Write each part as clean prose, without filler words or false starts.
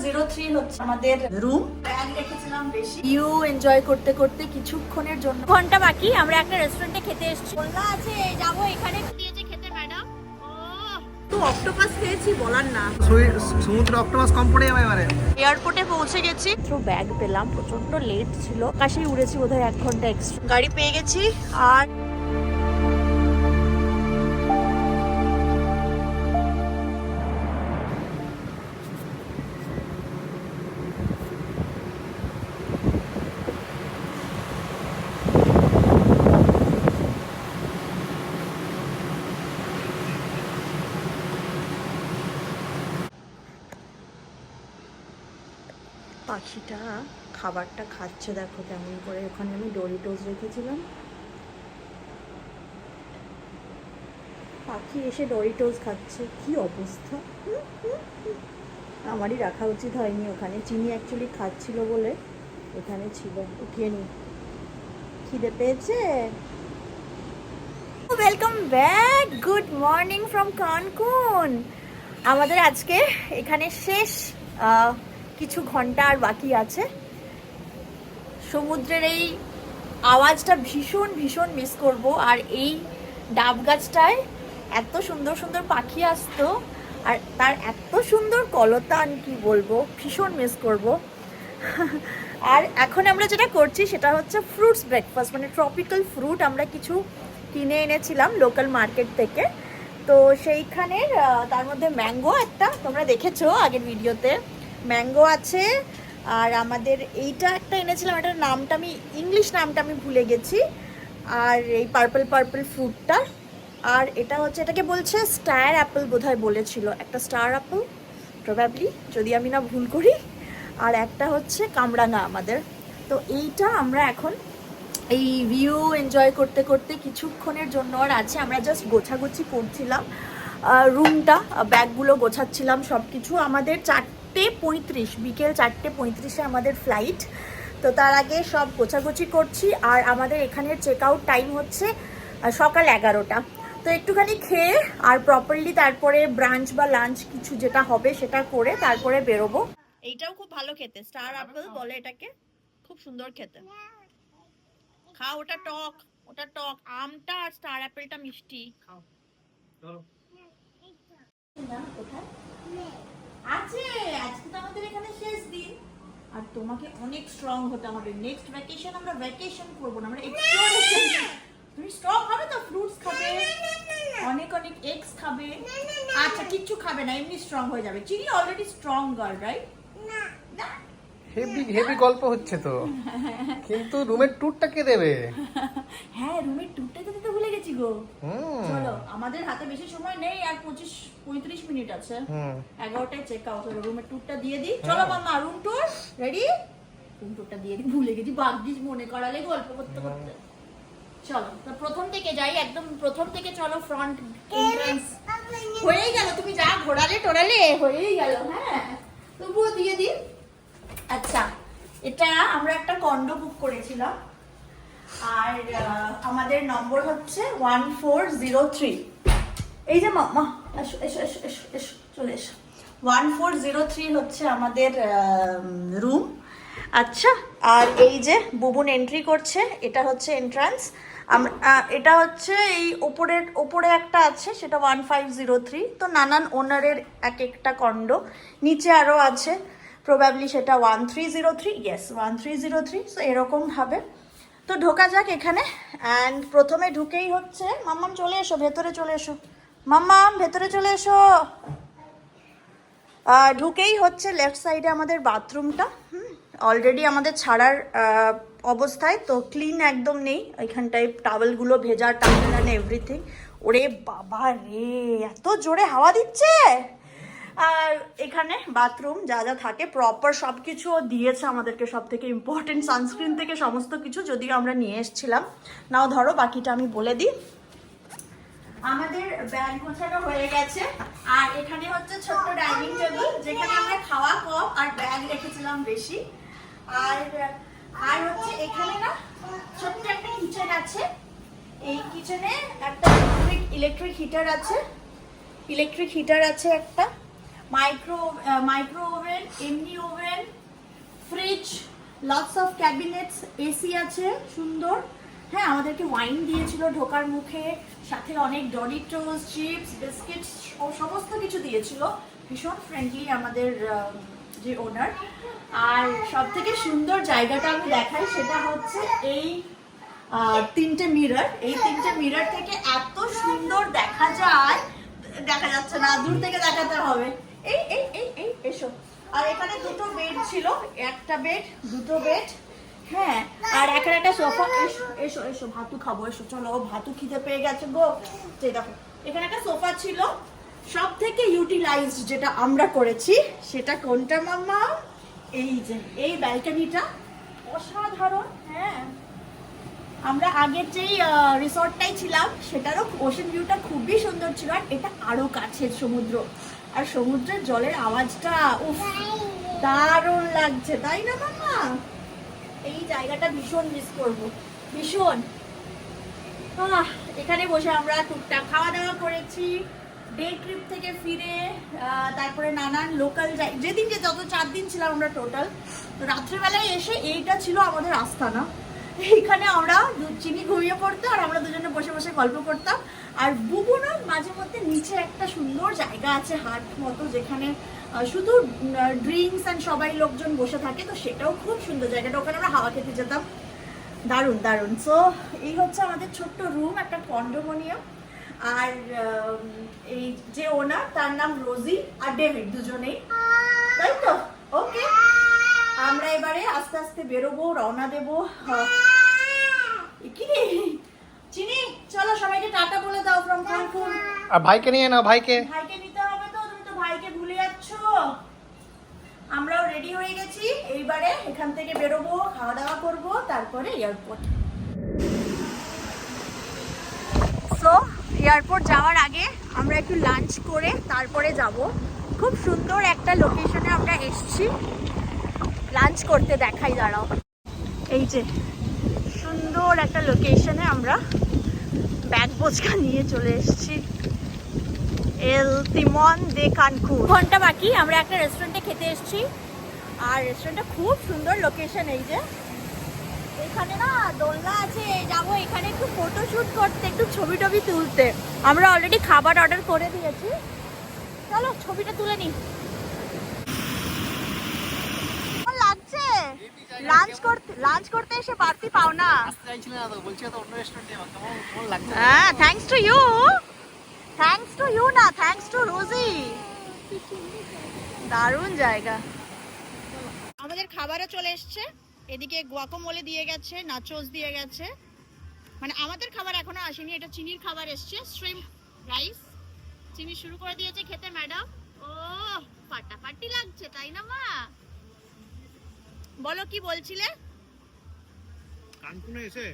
1403 হচ্ছে আমাদের room. Bag রেখেছিলাম বেশি। ভিউ এনজয় করতে করতে কিছুক্ষণের জন্য ঘন্টা বাকি আমরা একটা রেস্টুরেন্টে খেতে এসেছি। বললা আছে যাবো এখানে দিয়েছে খেতে ম্যাডাম। তো অক্টোপাস খেয়েছি বলার না। সমুদ্রে অক্টোপাস কম পড়ে যাবে এবারে। এয়ারপোর্টে পৌঁছে গেছি। তো ব্যাগ পেলাম, প্রচন্ড লেট ছিল, কাশেই উড়েছি বোধহয় 1 ঘন্টা এক্সট্রা। গাড়ি পেয়ে গেছি। আর পাখিটা খাবারটা খাচ্ছে, দেখো কেমন করে। ওখানে আমি ডোরিটোস রেখেছিলাম, পাখি এসে ডোরিটোস খাচ্ছে। কি অবস্থা! আমারই রাখা উচিত হয়নি ওখানে। চিনি অ্যাকচুয়ালি খাচ্ছিল বলে ওখানে ছিল, উঠিয়ে নি। খিদে পেয়েছে। Welcome back, good morning from Cancun. আমাদের আজকে এখানে শেষ কিছু ঘন্টা আর বাকি আছে। সমুদ্রের এই আওয়াজটা ভীষণ ভীষণ মিস করব। আর এই ডাব গাছটায় এত সুন্দর সুন্দর পাখি আসতো, আর তার এত সুন্দর কলতান, কি বলবো, ভীষণ মিস করব। আর এখন আমরা যেটা করছি সেটা হচ্ছে ফ্রুটস ব্রেকফাস্ট, মানে ট্রপিক্যাল ফ্রুট আমরা কিছু কিনে এনেছিলাম লোকাল মার্কেট থেকে। তো সেইখানের তার মধ্যে ম্যাঙ্গো একটা, তোমরা দেখেছো আগের ভিডিওতে, ম্যাঙ্গো আছে। আর আমাদের এইটা একটা এনেছিলাম, এটার নামটা আমি, ইংলিশ নামটা আমি ভুলে গেছি। আর এই পার্পল পার্পল ফ্রুটটা। আর এটা হচ্ছে, এটাকে বলছে স্টার অ্যাপেল বোধহয় বলেছিল, একটা স্টার অ্যাপেল প্রবাবলি, যদি আমি না ভুল করি। আর একটা হচ্ছে কামরাঙা আমাদের। তো এইটা আমরা এখন এই ভিউ এনজয় করতে করতে কিছুক্ষণের জন্য আর আছে। আমরা জাস্ট গোছাগুছি করছিলাম রুমটা, ব্যাগগুলো গোছাচ্ছিলাম সব কিছু। আমাদের 4:35, বিকেল 4:35-এ আমাদের ফ্লাইট। তো তার আগে সব গোছাগুছি করছি। আর আমাদের এখানের চেক আউট টাইম হচ্ছে সকাল 11টা। তো একটুখানি খেয়ে আর প্রপারলি তারপরে ব্রাঞ্চ বা লাঞ্চ কিছু যেটা হবে সেটা করে তারপরে বেরোবো। এইটাও খুব ভালো খেতে, স্টার অ্যাপেল বলে এটাকে, খুব সুন্দর খেতে। খাও, ওটা টক, ওটা টক। আমটা আর স্টার অ্যাপেলটা মিষ্টি। খাও চলো। কোথায় আছে? আজকে তো আমাদের এখানে শেষ দিন। আর তোমাকে অনেক স্ট্রং হতে হবে। নেক্সট ভ্যাকেশন আমরা ভ্যাকেশন করব না, আমরা এক্সপ্লোরেশন। তুমি স্ট্রং হবে তো, ফ্রুটস খাবে, অনেক অনেক এগস খাবে। আচ্ছা কিচ্ছু খাবে না, এমনি স্ট্রং হয়ে যাবে। চিনি অলরেডি স্ট্রং গার্ল, রাইট? না, হেভি হেভি গল্প হচ্ছে তো। কিন্তু রুমের ট্যুরটা কে দেবে? হ্যাঁ, রুমের ট্যুরটা তো দিতে ভুলে গেছি গো। চলো, আমাদের হাতে বেশি সময় নেই, আর 25-35 মিনিট আছে। 11টায় চেক আউট হবে। রুমের ট্যুরটা দিয়ে দিই। চলো মাম্মা, রুম ট্যুর রেডি। রুম ট্যুরটা দিয়ে দিই, ভুলে গেছি। ভাগ্যিস মনে করালে গল্প করতে করতে। চলো, তো প্রথম থেকে যাই, একদম প্রথম থেকে চলো। ফ্রন্ট এন্ট্রান্স হয়েই গেল, তুমি যা ঘোরালে টোরালে হয়েই গেল। হ্যাঁ, তবুও দিয়ে দিই। আচ্ছা, এটা আমরা একটা কন্ডো বুক করেছিলাম। আর আমাদের নম্বর হচ্ছে 1403। এই যে মাম্মা, এসো এসো এসো এসো এসো, চলে এসো। 1403 হচ্ছে আমাদের রুম। আচ্ছা, আর এই যে বুবুন এন্ট্রি করছে, এটা হচ্ছে এন্ট্রান্স। এটা হচ্ছে এই ওপরে একটা আছে, সেটা 1503। তো নানান ওনারের এক একটা কন্ডো, নিচে আরও আছে প্রবাবলি, সেটা 1303। ইয়েস, 1303। সো এরকম ভাবে। তো ঢোকা যাক এখানে। অ্যান্ড প্রথমে ঢুকেই হচ্ছে, মাম্মাম চলে এসো, ভেতরে চলে এসো, মাম্মাম ভেতরে চলে এসো। ঢুকেই হচ্ছে লেফট সাইডে আমাদের বাথরুমটা। অলরেডি আমাদের ছাড়ার অবস্থায়, তো ক্লিন একদম নেই এখানটায়, টাওয়েলগুলো ভেজা, টাওয়েল অ্যান্ড এভরিথিং। ওরে বাবা রে, এত জোরে হাওয়া দিচ্ছে। আর এখানে বাথরুম যা যা থাকে প্রপার সব কিছু দিয়েছে আমাদেরকে, সব থেকে ইম্পর্টেন্ট সানস্ক্রিন থেকে সমস্ত কিছু, যদিও আমরা নিয়ে এসেছিলাম। নাও ধরো, বাকিটা আমি বলে দিই। আমাদের ব্যাগ গোছানো হয়ে গেছে। আর এখানে হচ্ছে ছোট্ট ডাইনিং টেবিল, যেখানে আমরা খাওয়া কম আর ব্যাগ রেখেছিলাম বেশি। আর হচ্ছে এখানে না ছোট্ট একটা কিচেন আছে। এই কিচেনে একটা ইলেকট্রিক হিটার আছে, একটা। মাইক্রো ওভেন, এমনি oven, fridge, lots of cabinets, AC আছে সুন্দর। হ্যাঁ, আমাদেরকে ওয়াইন দিয়েছিল ঢোকার মুখে, সাথে অনেক ডরিটোস, চিপস, বিস্কিট, সমস্ত কিছু দিয়েছিল। ভীষণ ফ্রেন্ডলি আমাদের যে ওনার। আর সব থেকে সুন্দর জায়গাটা আমি দেখাই, সেটা হচ্ছে এই তিনটে মিরর। এই তিনটে মিরর থেকে এত সুন্দর দেখা যায়, দেখা যাচ্ছে না, দূর থেকে দেখাতে হবে। এই এই এই এই এসো। আর এখানে দুটো বেড ছিল, একটা বেড, দুটো বেড। হ্যাঁ, আর এখানে একটা সোফা। এসো এসো এসো, ভাতু খাবো, এসো চলো, ভাতু খিদে পেয়ে গেছে গো। দেখো এখানে একটা সোফা ছিল। সব থেকে ইউটিলাইজড যেটা আমরা করেছি সেটা কোনটা মাম্মা? এই যে এই ব্যালকনিটা অসাধারণ। হ্যাঁ, আমরা আগের যেই রিসর্টটাই ছিলাম সেটারও ওশেন ভিউটা খুবই সুন্দর ছিল, আর এটা আরো কাছের সমুদ্র, আর সমুদ্রের জলের আওয়াজটা উফ দারুণ লাগছে, তাই না মাম্মা? এই জায়গাটা ভীষণ মিস করবো, ভীষণ। এখানে বসে আমরা টুকটাক খাওয়া দাওয়া করেছি ডে ট্রিপ থেকে ফিরে। তারপরে নানান লোকাল যেদিন যে যত 4 দিন ছিলাম আমরা টোটাল, তো রাত্রেবেলায় এসে এইটা ছিল আমাদের আস্তানা। এইখানে আমরা চিনি ঘুমিয়ে পড়তো, আর আমরা দুজনে বসে বসে গল্প করতাম। আর বুবুনার মাঝে মধ্যে নিচে একটা সুন্দর জায়গা আছে হাট মতো, যেখানে শুধু ড্রিঙ্কস অ্যান্ড সবাই লোকজন বসে থাকে, তো সেটাও খুব সুন্দর জায়গাটা, ওখানে আমরা হাওয়া খেতে যেতাম। দারুণ দারুণ। সো এই হচ্ছে আমাদের ছোট্ট রুম, একটা কন্ডোমিনিয়াম। আর এই যে ওনার, তার নাম রোজি আর ডেভিড, দুজনেই, তাই তো? ওকে, আমরা এবারে আস্তে আস্তে বেরোবো, রওনা দেবো। কি রে চিনি, চলো সবাইকে টাটা বলে দাও ফ্রম ক্যানকুন। আর ভাইকে নিয়ে নাও, ভাইকে নিতে হবে তো, তুমি তো ভাইকে ভুলে যাচ্ছ। আমরাও রেডি হয়ে গেছি, এইবারে এখান থেকে বেরোবো, খাওয়া দাওয়া করবো, তারপরে এয়ারপোর্ট। সো এয়ারপোর্ট যাওয়ার আগে আমরা একটু লাঞ্চ করে তারপরে যাব। খুব সুন্দর একটা লোকেশনে আমরা এসেছি লাঞ্চ করতে, দেখাই দাঁড়াও। এই যে সুন্দর একটা লোকেশনে আমরা ব্যাগ বোঝকা নিয়ে চলে এসেছি, এল তিমন দে কানকুন। ঘন্টা বাকি, আমরা একটা রেস্টুরেন্টে খেতে এসেছি, আর রেস্টুরেন্টটা খুব সুন্দর লোকেশন। এই যে এখানে না দোলনা আছে, যাবো এখানে একটু ফটোশুট করতে, একটু ছবি টবি তুলতে। আমরা অলরেডি খাবার অর্ডার করে দিয়েছি, চলো ছবিটা তুলে নিই। কেমন লাগছে লাঞ্চ করতে এসে বাড়তি পাও না? হ্যাঁ, থ্যাঙ্কস টু ইউ না, থ্যাঙ্কস টু রোজি। দারুণ জায়গা। আমাদের খাবারও চলে এসছে, এদিকে গুয়াকামোলে দিয়ে গেছে, নাচোস দিয়ে গেছে। মানে আমাদের খাবার এখনো আসেনি, এটা চিনির খাবার এসছে, শ্রিম্প রাইস। চিনি শুরু করে দিয়েছে খেতে ম্যাডাম। ও ফাটাফাটি লাগছে, তাই না মা? বলো কি বলছিলে? কানকুনে এসে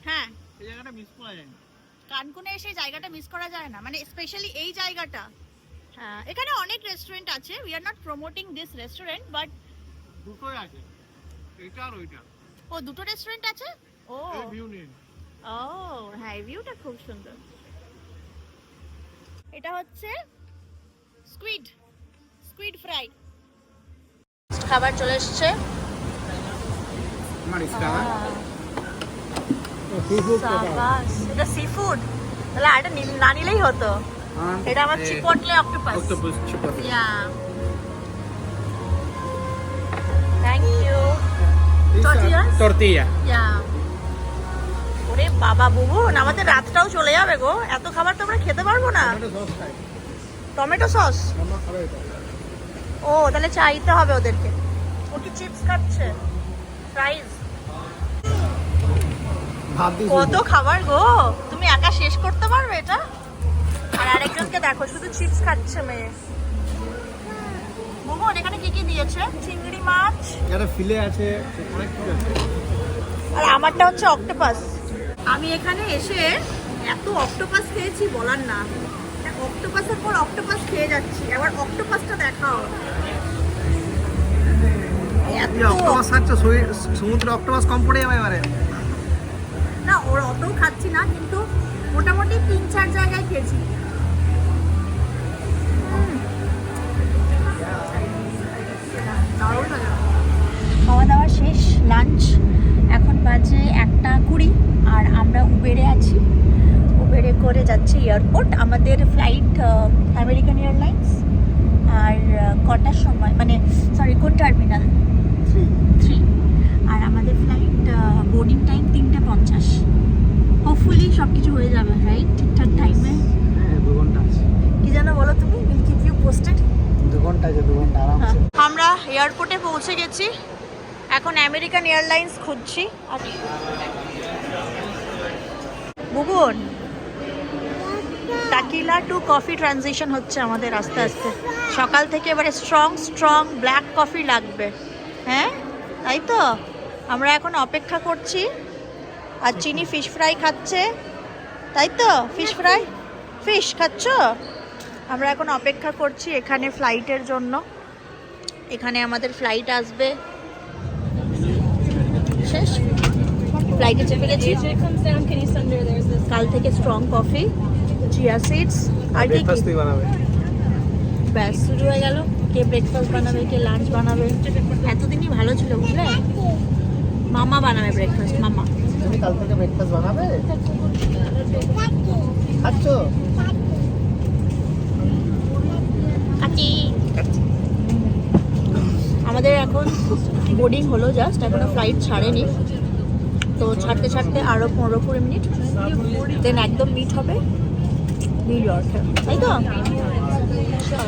হ্যাঁ, এই জায়গাটা মিস করা যায় না। কানকুনে এসে জায়গাটা মিস করা যায় না, মানে স্পেশালি এই জায়গাটা। হ্যাঁ, এখানে অনেক রেস্টুরেন্ট আছে, we are not promoting this restaurant, but দুটোই আছে, এইটা আর ওইটা। ও, দুটো রেস্টুরেন্ট আছে। ও ভিউ নিন। ও হ্যাঁ, ভিউটা খুব সুন্দর। এটা হচ্ছে স্কুইড ফ্রাই। খাবার চলে এসছে। এটা সি ফুড, তাহলে এটা না নিলেই হতো। এটা আমার Chipotle octopus. Yeah, thank you. Tortilla. Yeah, ওরে বাবা বুবুন, আমাদের রাতটাও চলে যাবে গো, এত খাবার তো আমরা খেতে পারবো না। টমেটো সস, ও তাহলে চাইতে হবে ওদেরকে। ও কি চিপস খাচ্ছে? ফ্রাইজ। কত খাবার গো, তুমি একা শেষ করতে পারবে এটা? আর আরেকজনকে দেখো, শুধু চিপস খাচ্ছে মেয়ে। বুবুন, এখানে কি কি দিয়েছে? চিংড়ি মাছ, এটা ফিলে আছে, অনেক কিছু আছে। আর আমারটা হচ্ছে অক্টোপাস। আমি এখানে এসে এত অক্টোপাস খেয়েছি বলার না, অক্টোপাসের পর অক্টোপাস খেয়ে যাচ্ছি। এবার অক্টোপাসটা দেখাও। অক্টোপাস খাচ্ছে, সমুদ্রে অক্টোপাস কম পড়ে যাবে এবারে। না, ওর অতও খাচ্ছি না, কিন্তু মোটামুটি 3-4 জায়গায় খেয়েছি। খাওয়া দাওয়া শেষ, লাঞ্চ। এখন বাজে 1:20 আর আমরা উবেরে আছি। উবেরে করে যাচ্ছি এয়ারপোর্ট। আমাদের ফ্লাইট আমেরিকান এয়ারলাইন্স। আর কটার সময়, মানে সরি কোন টার্মিনাল? 3। আর আমাদের ফ্লাইট বোর্ডিং টাইম 3:50। হোপফুলি সব কিছু হয়ে যাবে, রাইট? ঠিকঠাক টাইমে। হ্যাঁ 2 ঘন্টা আছে। কি জানো বলো তুমি? Will keep you posted. 2 ঘন্টা আছে, 2 ঘন্টা আরামসে। আমরা এয়ারপোর্টে পৌঁছে গেছি। এখন আমেরিকান এয়ারলাইন্স খুঁজছি। আর Bubun, tequila to coffee transition হচ্ছে আমাদের আস্তে আস্তে। সকাল থেকে এবারে স্ট্রং ব্ল্যাক কফি লাগবে। হ্যাঁ তাই তো। আমরা এখন অপেক্ষা করছি। আর চিনি ফিশ ফ্রাই খাচ্ছে, তাই তো? ফিশ খাচ্ছ? আমরা এখন অপেক্ষা করছি এখানে ফ্লাইটের জন্য। এখানে আমাদের ফ্লাইট আসবে। শেষ, ফ্লাইটে চেপে গেছি। কাল থেকে স্ট্রং কফি, চিয়া সিডস, আর কি ব্রেকফাস্ট তুই বানাবে। ব্যাস শুরু হয়ে গেল। কে ব্রেকফাস্ট বানাবে, কে লাঞ্চ বানাবে। এতদিনই ভালো ছিল বুঝলে। মামা বানাবে ব্রেকফাস্ট, মামা। তুমি কাল থেকে ব্রেকফাস্ট বানাবে? খাচ্ছ? আমাদের এখন বোর্ডিং হলো জাস্ট, এখনো ফ্লাইট ছাড়েনি। তো ছাড়তে ছাড়তে আরও 15-20 মিনিট, দেন একদম মিট হবে নিউ ইয়র্কে, তাই তো?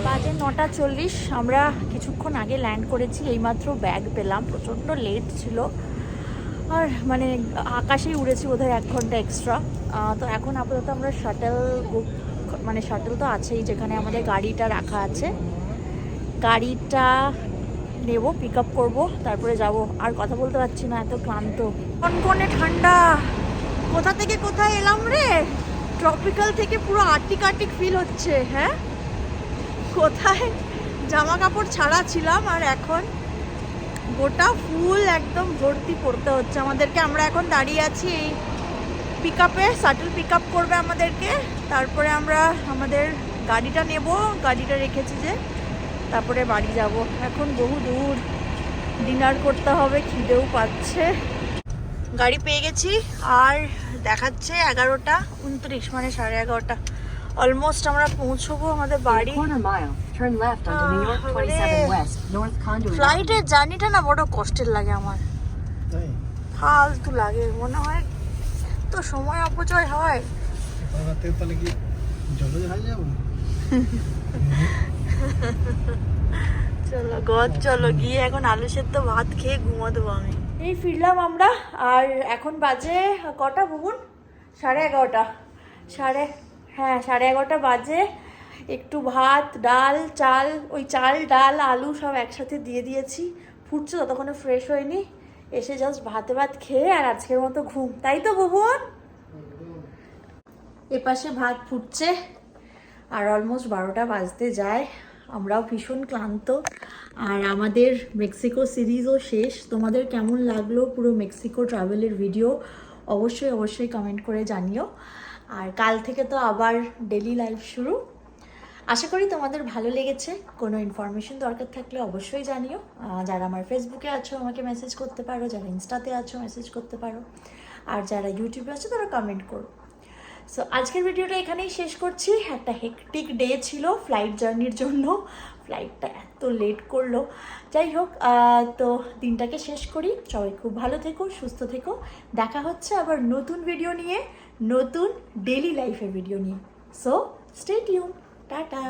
বাজে 9:40। আমরা কিছুক্ষণ আগে ল্যান্ড করেছি। এইমাত্র ব্যাগ পেলাম, প্রচণ্ড লেট ছিল। আর মানে আকাশেই উড়েছি বোধহয় 1 ঘন্টা এক্সট্রা। তো এখন আপাতত আমরা শাটেল বুক, মানে শাটেল তো আছেই, যেখানে আমাদের গাড়িটা রাখা আছে। গাড়িটা নেব, পিক আপ করবো, তারপরে যাব। আর কথা বলতে পারছি না, এত ক্লান্ত। কনকনে ঠান্ডা। কোথা থেকে কোথায় এলাম রে? ট্রপিক্যাল থেকে পুরো আর্টিক ফিল হচ্ছে। হ্যাঁ, কোথায় জামা কাপড় ছাড়া ছিলাম আর এখন গোটা ফুল একদম ভর্তি পড়তে হচ্ছে আমাদেরকে। আমরা এখন দাঁড়িয়ে আছি এই পিক আপে। শাটল পিক আপ করবে আমাদেরকে, তারপরে আমরা আমাদের গাড়িটা নেব। গাড়িটা রেখেছি যে, তারপরে বাড়ি যাব। এখন বহু দূর, ডিনার করতে হবে, খিদেও পাচ্ছে। গাড়ি পেয়ে গেছি আর দেখাচ্ছে 11:29, মানে 11:30। অলমোস্ট আমরা পৌঁছবো আমাদের বাড়ি। ফ্লাইটের জার্নিটা না বড় কষ্টের লাগে আমার, ফালতু লাগে মনে হয়। তো সময় অপচয় হয়। তাহলে কি জলে যাব? চলো গিয়ে এখন আলু সেদ্ধ ভাত খেয়ে ঘুমো দেবো আমি। এই ফিরলাম আমরা। আর এখন বাজে কটা বুবুন? 11:30। 11:30 বাজে। একটু ভাত, ডাল, চাল, ওই চাল ডাল আলু সব একসাথে দিয়ে দিয়েছি। ফুটছে, ততক্ষণে ফ্রেশ হয়নি। এসে জাস্ট ভাত খেয়ে আর আজকের মতো ঘুম, তাই তো বুবুন? এপাশে ভাত ফুটছে আর অলমোস্ট 12টা বাজতে যায়। আমরাও ভীষণ ক্লান্ত। আর আমাদের মেক্সিকো সিরিজও শেষ। তোমাদের কেমন লাগলো পুরো মেক্সিকো ট্রাভেলের ভিডিও অবশ্যই কমেন্ট করে জানিও। আর কাল থেকে তো আবার ডেলি লাইফ শুরু। আশা করি তোমাদের ভালো লেগেছে। কোনো ইনফরমেশন দরকার থাকলে অবশ্যই জানিও। যারা আমার ফেসবুকে আছো আমাকে মেসেজ করতে পারো, যারা ইনস্টাতে আছো মেসেজ করতে পারো, আর যারা ইউটিউবে আছো তারা কমেন্ট করো। সো আজকের ভিডিওটা এখানেই শেষ করছি। একটা হেকটিক ডে ছিল ফ্লাইট জার্নির জন্য। ফ্লাইটটা এত লেট করলো। যাই হোক, তো দিনটাকে শেষ করি। সবাই খুব ভালো থেকো, সুস্থ থেকো। দেখা হচ্ছে আবার নতুন ভিডিও নিয়ে, নতুন ডেলি লাইফের ভিডিও নিয়ে। So stay tune. টাটা।